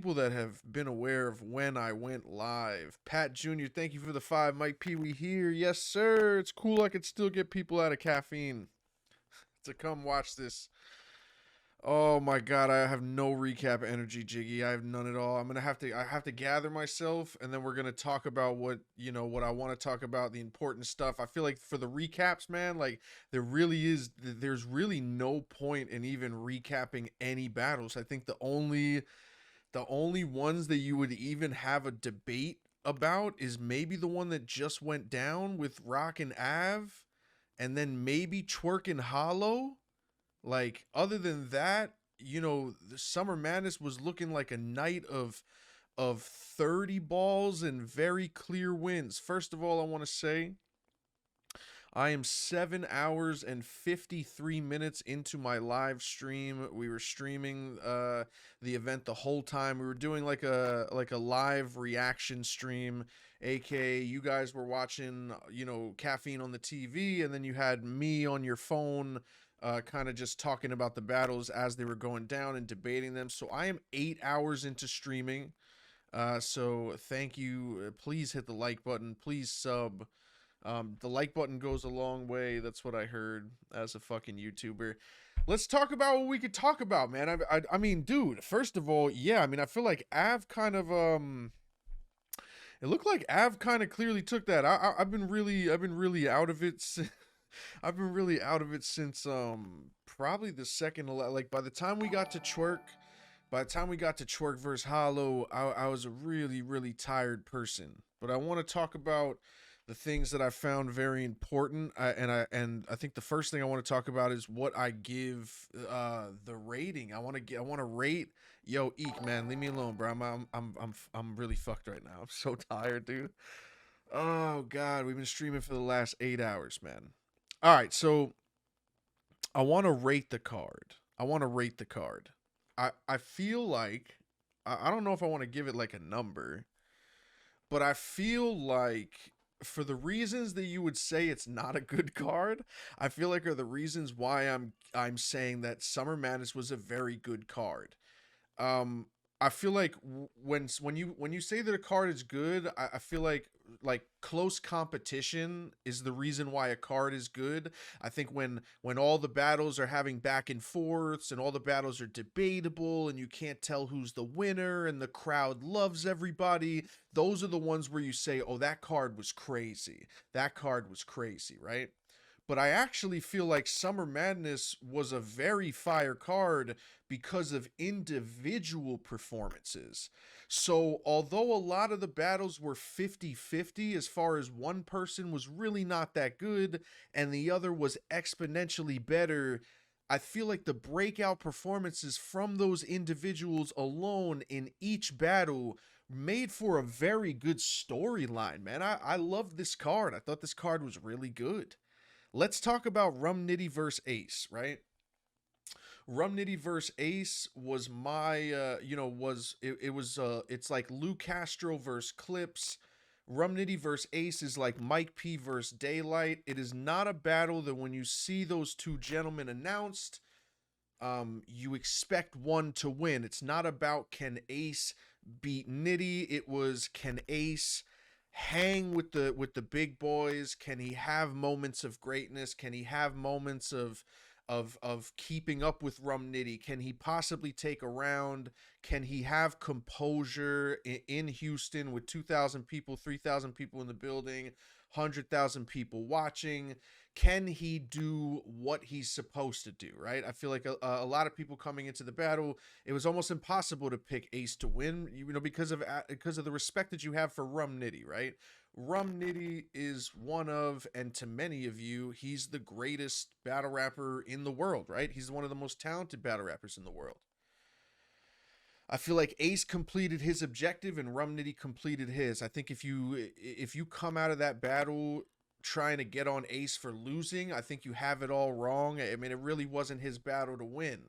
people that have been aware of when I went live. Pat Jr., thank you for the 5. Mike Pee Wee here. Yes, sir. It's cool I could still get people out of caffeine to come watch this. Oh my god, I have no recap energy, Jiggy. I have none at all. I have to gather myself, and then we're gonna talk about what I want to talk about, the important stuff. I feel like for the recaps, man, like there's really no point in even recapping any battles. I think the only ones that you would even have a debate about is maybe the one that just went down with Rock and Av, and then maybe Twerk and Hollow. Like, other than that, the Summer Madness was looking like a night of 30 balls and very clear wins. First of all, I want to say I am 7 hours and 53 minutes into my live stream. We were streaming the event the whole time. We were doing like a live reaction stream, aka you guys were watching, caffeine on the TV, and then you had me on your phone, kind of just talking about the battles as they were going down and debating them. So I am 8 hours into streaming. So thank you. Please hit the like button. Please sub. The like button goes a long way. That's what I heard as a fucking YouTuber. Let's talk about what we could talk about, man. I mean, dude. First of all, yeah. I mean, I feel like Av kind of It looked like Av kind of clearly took that. I've been really out of it. I've been really out of it since probably the second, like by the time we got to Twerk. By the time we got to Twerk versus Hollow, I was a really tired person. But I want to talk about the things that I found very important, and I think the first thing I want to talk about is what I give the rating. I want to rate. Yo, Eek, man, leave me alone, bro. I'm really fucked right now. I'm so tired, dude. Oh god, we've been streaming for the last 8 hours, man. All right, so I want to rate the card. I feel like I don't know if I want to give it like a number, but I feel like for the reasons that you would say it's not a good card, I feel like are the reasons why I'm saying that Summer Madness was a very good card. um I feel like when you say that a card is good, I feel like close competition is the reason why a card is good. I think when all the battles are having back and forths and all the battles are debatable and you can't tell who's the winner and the crowd loves everybody, those are the ones where you say, "Oh, that card was crazy. That card was crazy," right? But I actually feel like Summer Madness was a very fire card because of individual performances. So, although a lot of the battles were 50-50, as far as one person was really not that good and the other was exponentially better, I feel like the breakout performances from those individuals alone in each battle made for a very good storyline, man. I loved this card. I thought this card was really good. Let's talk about Rum Nitty versus Ace, right? Rum Nitty versus Ace was my, it's like Lou Castro versus Clips. Rum Nitty versus Ace is like Mike P versus Daylight. It is not a battle that when you see those two gentlemen announced, you expect one to win. It's not about can Ace beat Nitty. It was can Ace hang with the big boys? Can he have moments of greatness? Can he have moments of keeping up with Rum Nitty? Can he possibly take a round? Can he have composure in Houston with 2,000 people, 3,000 people in the building, 100,000 people watching? Can he do what he's supposed to do, right? I feel like a lot of people coming into the battle, it was almost impossible to pick Ace to win, because of the respect that you have for Rum Nitty, right? Rum Nitty is one of, and to many of you, he's the greatest battle rapper in the world, right? He's one of the most talented battle rappers in the world. I feel like Ace completed his objective and Rum Nitty completed his. I think if you come out of that battle trying to get on Ace for losing, I think you have it all wrong. I mean, it really wasn't his battle to win.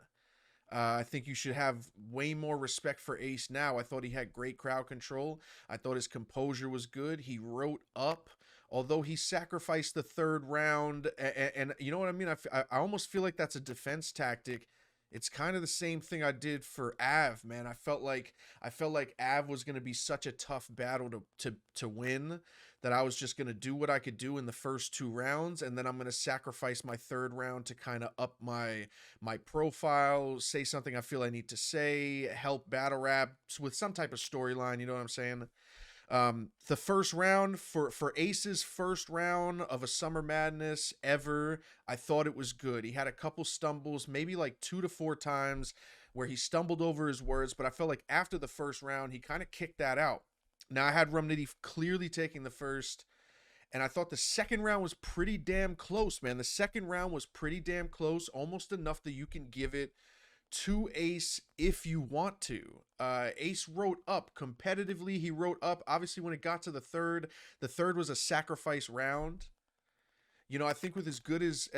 I think you should have way more respect for Ace now. I thought he had great crowd control. I thought his composure was good. He wrote up, although he sacrificed the third round. And you know what I mean? I almost feel like that's a defense tactic. It's kind of the same thing I did for Av, man. I felt like Av was gonna be such a tough battle to win that I was just gonna do what I could do in the first two rounds, and then I'm gonna sacrifice my third round to kind of up my profile, say something I feel I need to say, help battle rap with some type of storyline. You know what I'm saying? The first round for Ace's first round of a Summer Madness ever, I thought it was good. He had a couple stumbles, maybe like 2 to 4 times where he stumbled over his words, but I felt like after the first round, he kind of kicked that out. Now I had Rum Nitty clearly taking the first, and I thought the second round was pretty damn close, man. The second round was pretty damn close, almost enough that you can give it to Ace if you want to. Ace wrote up competitively. He wrote up. Obviously, when it got to the third was a sacrifice round. You know, I think with as good as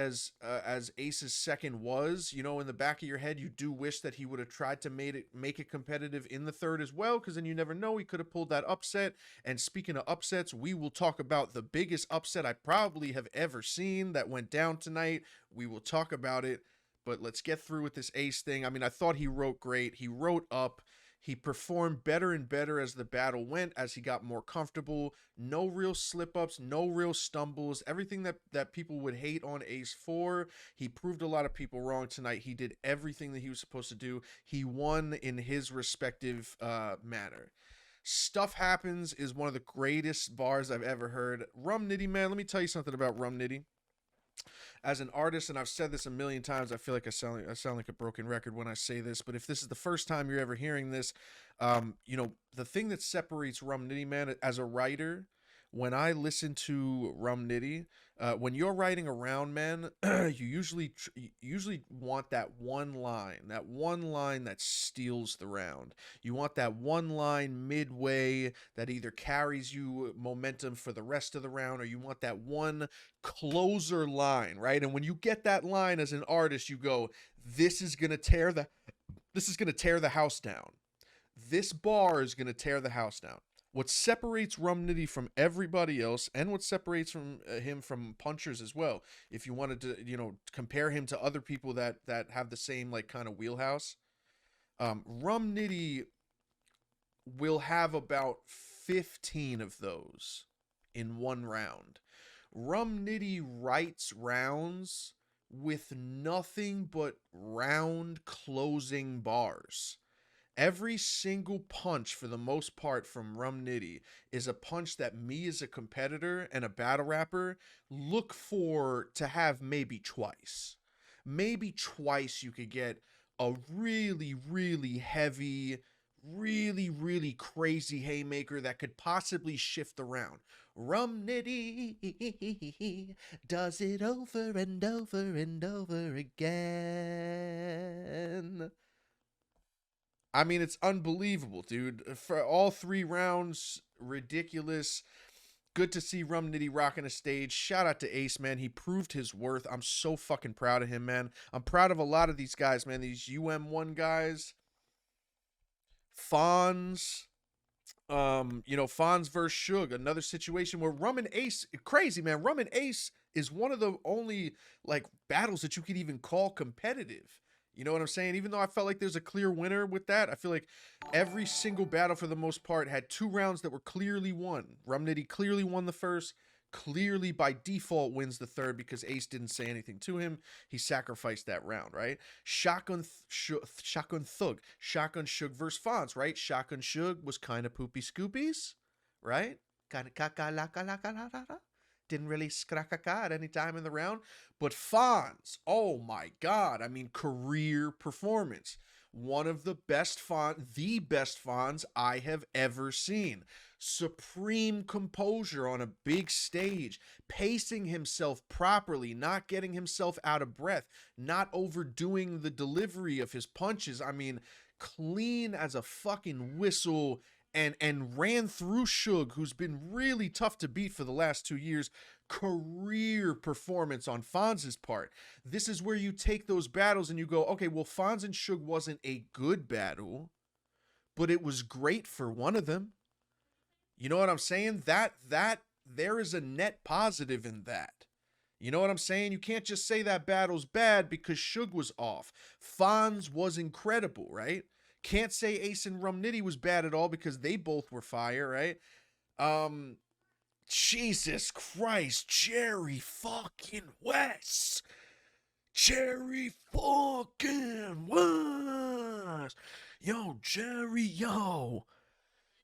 Ace's second was, you know, in the back of your head, you do wish that he would have tried to make it competitive in the third as well, because then you never know, he could have pulled that upset. And speaking of upsets, we will talk about the biggest upset I probably have ever seen that went down tonight. We will talk about it. But let's get through with this Ace thing. I mean, I thought he wrote great. He wrote up. He performed better and better as the battle went, as he got more comfortable. No real slip-ups, no real stumbles. Everything that people would hate on Ace for, he proved a lot of people wrong tonight. He did everything that he was supposed to do. He won in his respective manner. Stuff Happens is one of the greatest bars I've ever heard. Rum Nitty, man, let me tell you something about Rum Nitty. As an artist, and I've said this a million times, I feel like I sound like a broken record when I say this, but if this is the first time you're ever hearing this, you know, the thing that separates Rum Nitty, man, as a writer, when I listen to Rum Nitty, when you're writing around, man, you usually want that one line that steals the round. You want that one line midway that either carries you momentum for the rest of the round, or you want that one closer line, right? And when you get that line as an artist, you go, this is gonna tear the house down. This bar is gonna tear the house down. What separates Rum Nitty from everybody else, and what separates him from punchers as well, if you wanted to, you know, compare him to other people that have the same like kind of wheelhouse, Rum Nitty will have about 15 of those in one round. Rum Nitty writes rounds with nothing but round closing bars. Every single punch, for the most part, from Rum Nitty is a punch that me as a competitor and a battle rapper look for to have maybe twice. Maybe twice you could get a really, really heavy, really, really crazy haymaker that could possibly shift around. Rum Nitty does it over and over and over again. I mean, it's unbelievable, dude. For all 3 rounds, ridiculous. Good to see Rum Nitty rocking a stage. Shout out to Ace, man. He proved his worth. I'm so fucking proud of him, man. I'm proud of a lot of these guys, man. These UM1 guys. Fonz. You know, Fonz versus Suge. Another situation where Rum and Ace, crazy, man. Rum and Ace is one of the only, like, battles that you could even call competitive. You know what I'm saying? Even though I felt like there's a clear winner with that, I feel like every single battle for the most part had 2 rounds that were clearly won. Rum Nitty clearly won the first, clearly by default wins the third because Ace didn't say anything to him. He sacrificed that round, right? Shotgun Thug, Shotgun Suge versus Fonz, right? Shotgun Suge was kind of poopy scoopies, right? Kind of kaka didn't really scrakaka at any time in the round. But Fonz, oh my God. I mean, career performance. One of the best Fonz I have ever seen. Supreme composure on a big stage, pacing himself properly, not getting himself out of breath, not overdoing the delivery of his punches. I mean, clean as a fucking whistle. And ran through Suge, who's been really tough to beat for the last 2 years. Career performance on Fonz's part. This is where you take those battles and you go, okay, well, Fonz and Suge wasn't a good battle, but it was great for one of them. You know what I'm saying? That there is a net positive in that. You know what I'm saying? You can't just say that battle's bad because Suge was off. Fonz was incredible, right? Can't say Ace and Rum Nitty was bad at all because they both were fire, right? Um, Jesus Christ, Jerry fucking West. Jerry fucking West. Yo, Jerry, yo.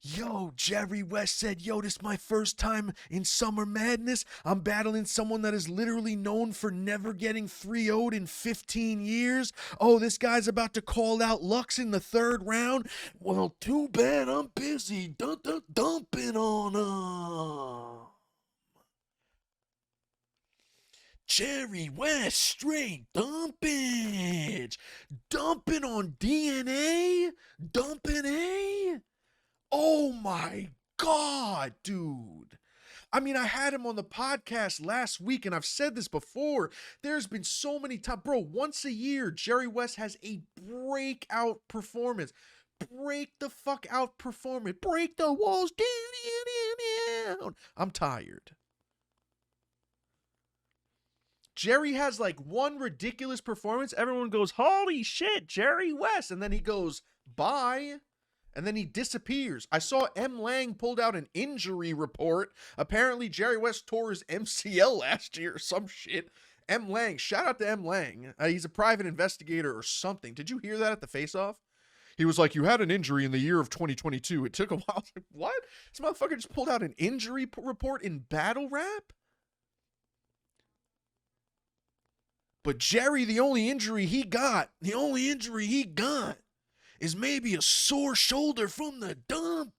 Yo, Jerry West said, yo, this is my first time in Summer Madness. I'm battling someone that is literally known for never getting 3-0'd in 15 years. Oh, this guy's about to call out Lux in the third round. Well, too bad I'm busy dumping on him. Jerry West straight dumpage. Dumping on DNA? Dumping A? Oh my God, dude. I mean, I had him on the podcast last week, and I've said this before. There's been so many times. Bro, once a year, Jerry West has a breakout performance. Break the fuck out performance. Break the walls down. I'm tired. Jerry has like one ridiculous performance. Everyone goes, holy shit, Jerry West. And then he goes, bye. And then he disappears. I saw M. Lang pulled out an injury report. Apparently, Jerry West tore his MCL last year or some shit. M. Lang, shout out to M. Lang. He's a private investigator or something. Did you hear that at the face-off? He was like, you had an injury in the year of 2022. It took a while. I was like, what? This motherfucker just pulled out an injury report in battle rap? But Jerry, the only injury he got is maybe a sore shoulder from the dumpage.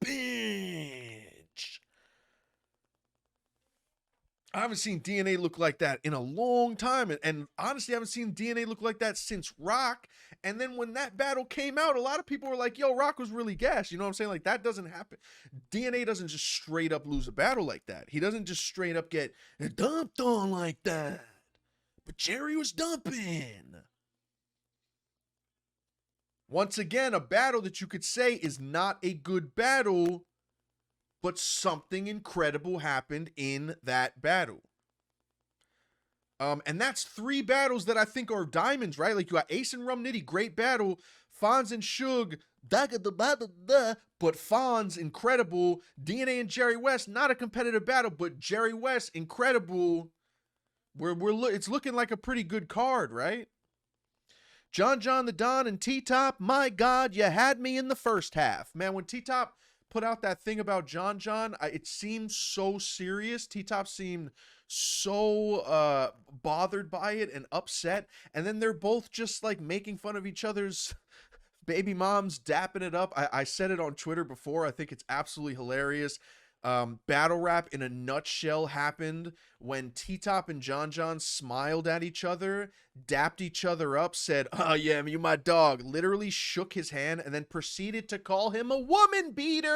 I haven't seen DNA look like that in a long time. And honestly, I haven't seen DNA look like that since Rock. And then when that battle came out, a lot of people were like, yo, Rock was really gassed. You know what I'm saying? Like, that doesn't happen. DNA doesn't just straight up lose a battle like that. He doesn't just straight up get dumped on like that. But Jerry was dumping. Once again, a battle that you could say is not a good battle, but something incredible happened in that battle. And that's 3 battles that I think are diamonds, right? Like, you got Ace and Rum Nitty, great battle. Fonz and Suge, but Fonz, incredible. DNA and Jerry West, not a competitive battle, but Jerry West, incredible. It's looking like a pretty good card, right? John the Don and T-Top, my God, you had me in the first half. Man, when T-Top put out that thing about John, it seemed so serious. T-Top seemed so bothered by it and upset. And then they're both just like making fun of each other's baby moms, dapping it up. I said it on Twitter before. I think it's absolutely hilarious. Battle rap in a nutshell happened when T-Top and John smiled at each other, dapped each other up, said, oh yeah, you my dog, literally shook his hand, and then proceeded to call him a woman beater.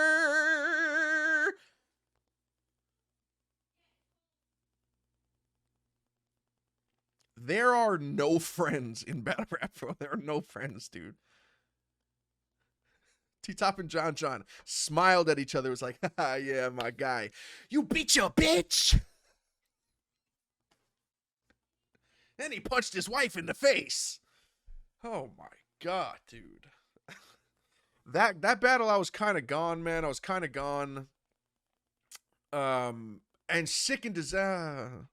There are no friends in battle rap, bro. There are no friends, dude. T-Top and John smiled at each other. It was like, haha, yeah, my guy. You beat your bitch. Then he punched his wife in the face. Oh my God, dude. That battle, I was kind of gone, man. I was kind of gone. And sick and disaster,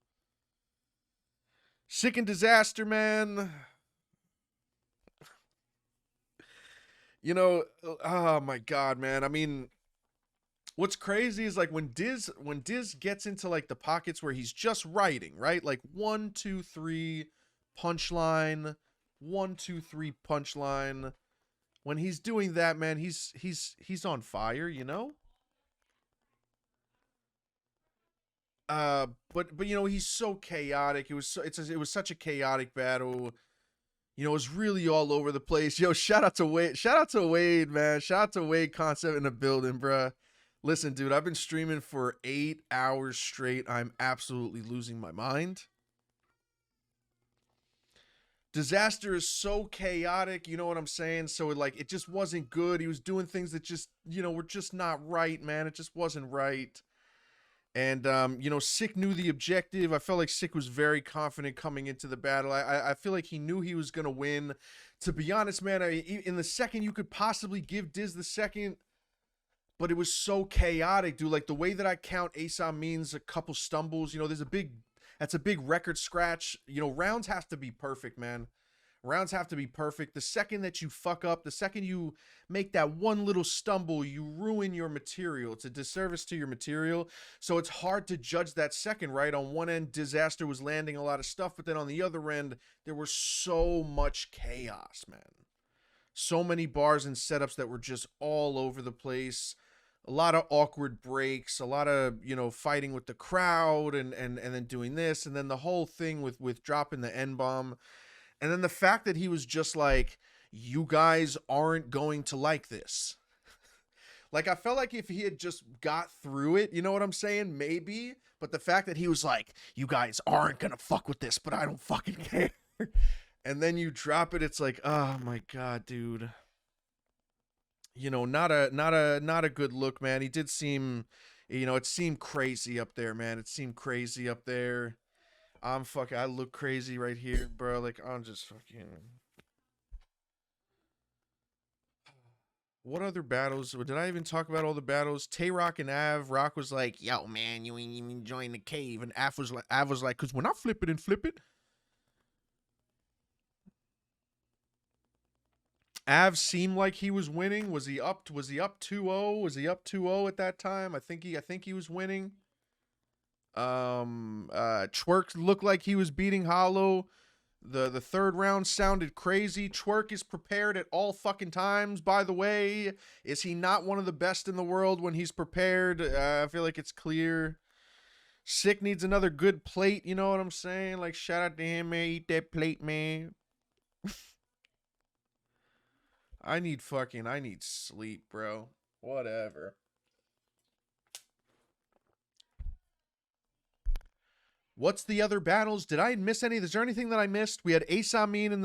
man. You know, oh my God, man. I mean, what's crazy is like when Diz gets into like the pockets where he's just writing, right? Like 1, 2, 3 punchline, 1, 2, 3 punchline. When he's doing that, man, he's on fire, you know? But you know, he's so chaotic. It was such a chaotic battle. You know, it was really all over the place. Yo, shout out to Wade. Shout out to Wade, man. Shout out to Wade Concept in the building, bruh. Listen, dude, I've been streaming for 8 hours straight. I'm absolutely losing my mind. Disaster is so chaotic, you know what I'm saying? So it just wasn't good. He was doing things that just, you know, were just not right, man. It just wasn't right. And you know, Sick knew the objective. I felt like Sick was very confident coming into the battle. I feel like he knew he was gonna win. To be honest, man, in the second you could possibly give Diz the second, but it was so chaotic, dude. Like the way that I count Ace Amin's a couple stumbles, you know, that's a big record scratch. You know, rounds have to be perfect, man. Rounds have to be perfect. The second that you fuck up, the second you make that one little stumble, you ruin your material. It's a disservice to your material. So it's hard to judge that second, right? On one end, Disaster was landing a lot of stuff, but then on the other end, there was so much chaos, man. So many bars and setups that were just all over the place. A lot of awkward breaks, a lot of, you know, fighting with the crowd and then doing this, and then the whole thing with dropping the N-bomb. And then the fact that he was just like, you guys aren't going to like this. Like, I felt like if he had just got through it, you know what I'm saying? Maybe. But the fact that he was like, you guys aren't going to fuck with this, but I don't fucking care. And then you drop it, it's like, oh my God, dude. You know, not a good look, man. He did seem, you know, it seemed crazy up there, man. It seemed crazy up there. I look crazy right here, bro. Like, I'm just fucking. What other battles? Did I even talk about all the battles? Tay Rock and Av. Rock was like, yo, man, you ain't even joined the cave. And Av was like, cause when I flip it and flip it. Av seemed like he was winning. Was he up 2-0? Was he up 2-0 at that time? I think he was winning. Twerk looked like he was beating Hollow. The third round sounded crazy. Twerk is prepared at all fucking times, by the way. Is he not one of the best in the world when he's prepared? I feel like it's clear. Sick needs another good plate, you know what I'm saying? Like, shout out to him, man. Eat that plate, man. I need sleep, bro. Whatever. What's the other battles? Did I miss any? Is there anything that I missed? We had Ace Amin in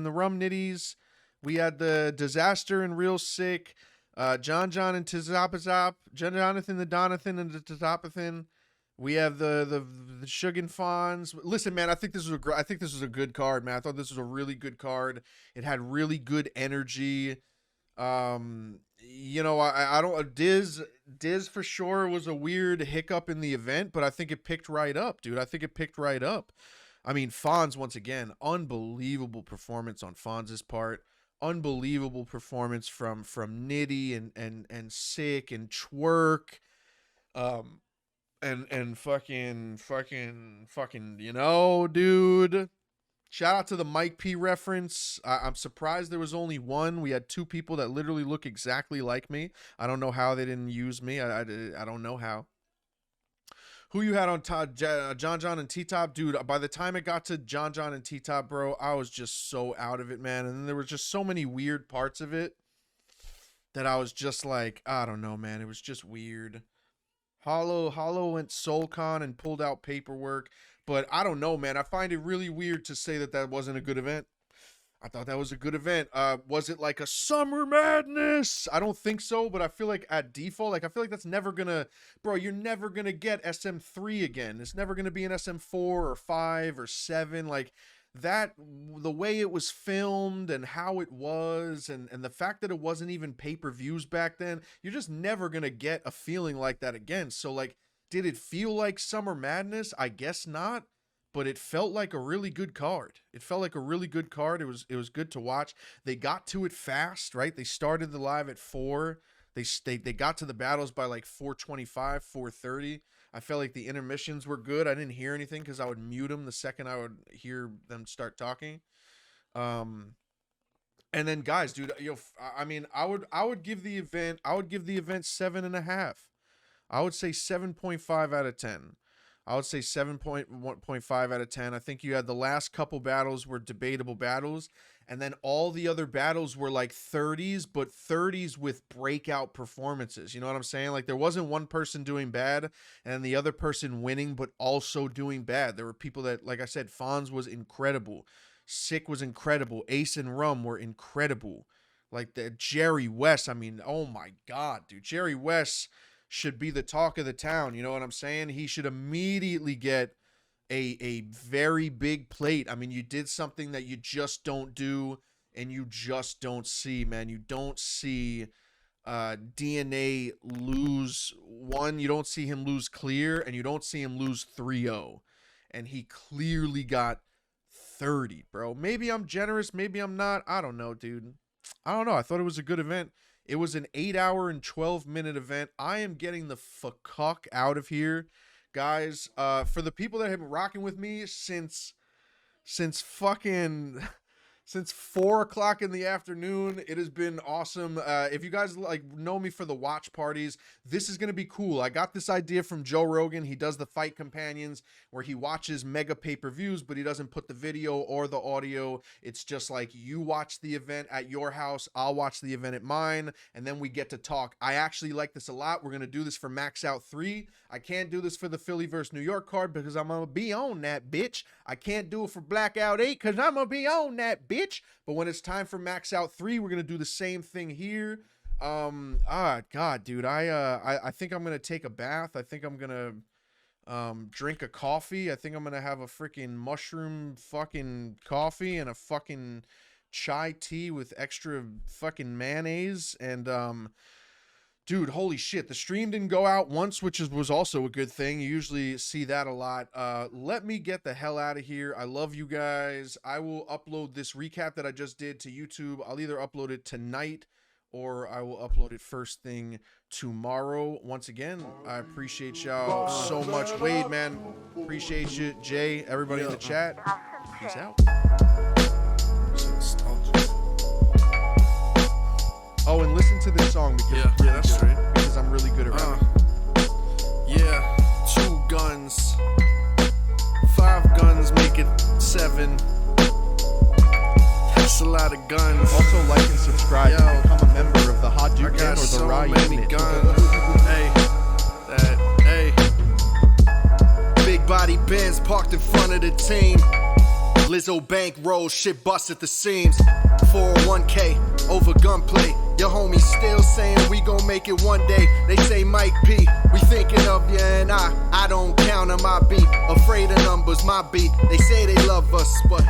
the Rum Nitties. We had the Disaster and Real Sick. John and Tizapazap. Jonathan the Donathan and the Tizapathan. We have the Suge and Fonz. Listen, man, I think this was a good card, man. I thought this was a really good card. It had really good energy. You know, I don't Diz for sure was a weird hiccup in the event, but I think it picked right up, dude. I think it picked right up. I mean, Fonz, once again, unbelievable performance on Fonz's part. Unbelievable performance from Nitty and Sick and Twerk. And fucking, you know, dude. Shout out to the Mike P reference. I'm surprised there was only one. We had two people that literally look exactly like me. I don't know how they didn't use me. I don't know how. Who you had on top? John and T-Top? Dude, by the time it got to John and T-Top, bro, I was just so out of it, man. And then there was just so many weird parts of it that I was just like, I don't know, man. It was just weird. Hollow went SoulCon and pulled out paperwork. But I don't know, man. I find it really weird to say that wasn't a good event. I thought that was a good event. Was it like a Summer Madness? I don't think so, but I feel like at default, like I feel like that's never gonna, bro, you're never gonna get SM3 again. It's never gonna be an SM4 or 5 or 7. Like that, the way it was filmed and how it was, and the fact that it wasn't even pay-per-views back then, you're just never gonna get a feeling like that again. So like, did it feel like Summer Madness? I guess not, but it felt like a really good card. It felt like a really good card. It was good to watch. They got to it fast, right? They started the live at 4. They got to the battles by like 4:25, 4:30. I felt like the intermissions were good. I didn't hear anything because I would mute them the second I would hear them start talking. And then guys, dude, you know, I mean, I would give the event 7.5. I would say 7.5 out of 10. I would say 7.1.5 out of 10. I think you had the last couple battles were debatable battles, and then all the other battles were like 30s, but 30s with breakout performances. You know what I'm saying? Like there wasn't one person doing bad and the other person winning, but also doing bad. There were people that, like I said, Fonz was incredible. Sick was incredible. Ace and Rum were incredible. Like the Jerry West. I mean, oh my God, dude. Jerry West should be the talk of the town. You know what I'm saying? He should immediately get a very big plate. I mean, you did something that you just don't do and you just don't see, man. You don't see DNA lose one. You don't see him lose clear, and you don't see him lose 3-0. And he clearly got 30, bro. Maybe I'm generous. Maybe I'm not. I don't know, dude. I don't know. I thought it was a good event. It was an 8-hour and 12-minute event. I am getting the fuck out of here, guys. For the people that have been rocking with me since fucking since 4 o'clock in the afternoon, it has been awesome. If you guys like know me for the watch parties, this is gonna be cool. I got this idea from Joe Rogan. He does the Fight Companions where he watches mega pay-per-views, but he doesn't put the video or the audio. It's just like you watch the event at your house, I'll watch the event at mine, and then we get to talk. I actually like this a lot. We're gonna do this for Max Out 3. I can't do this for the Philly versus New York card because I'm gonna be on that bitch. I can't do it for Blackout 8 because I'm gonna be on that bitch. But when it's time for Max Out 3, we're gonna do the same thing here. God, dude, I think I'm gonna take a bath. I think I'm gonna drink a coffee. I think I'm gonna have a freaking mushroom fucking coffee and a fucking chai tea with extra fucking mayonnaise. And dude, holy shit, the stream didn't go out once, which was also a good thing. You usually see that a lot. Let me get the hell out of here. I love you guys. I will upload this recap that I just did to YouTube. I'll either upload it tonight or I will upload it first thing tomorrow. Once again, I appreciate y'all so much. Wade, man, appreciate you. Jay, everybody in the chat. Peace out. Oh, and listen to this song because that's straight. Because I'm really good at rapping. 2 guns, 5 guns make it 7. That's a lot of guns. Also, like and subscribe. Yo, become a member of the Hadouken or the so Rye many unit. guns. Big body Benz parked in front of the team. Lizzo bank roll, shit bust at the seams. 401k over gunplay. Your homies still saying we gon' make it one day. They say Mike P, we thinking of you and I don't count on my beat. Afraid of numbers, my beat. They say they love us, but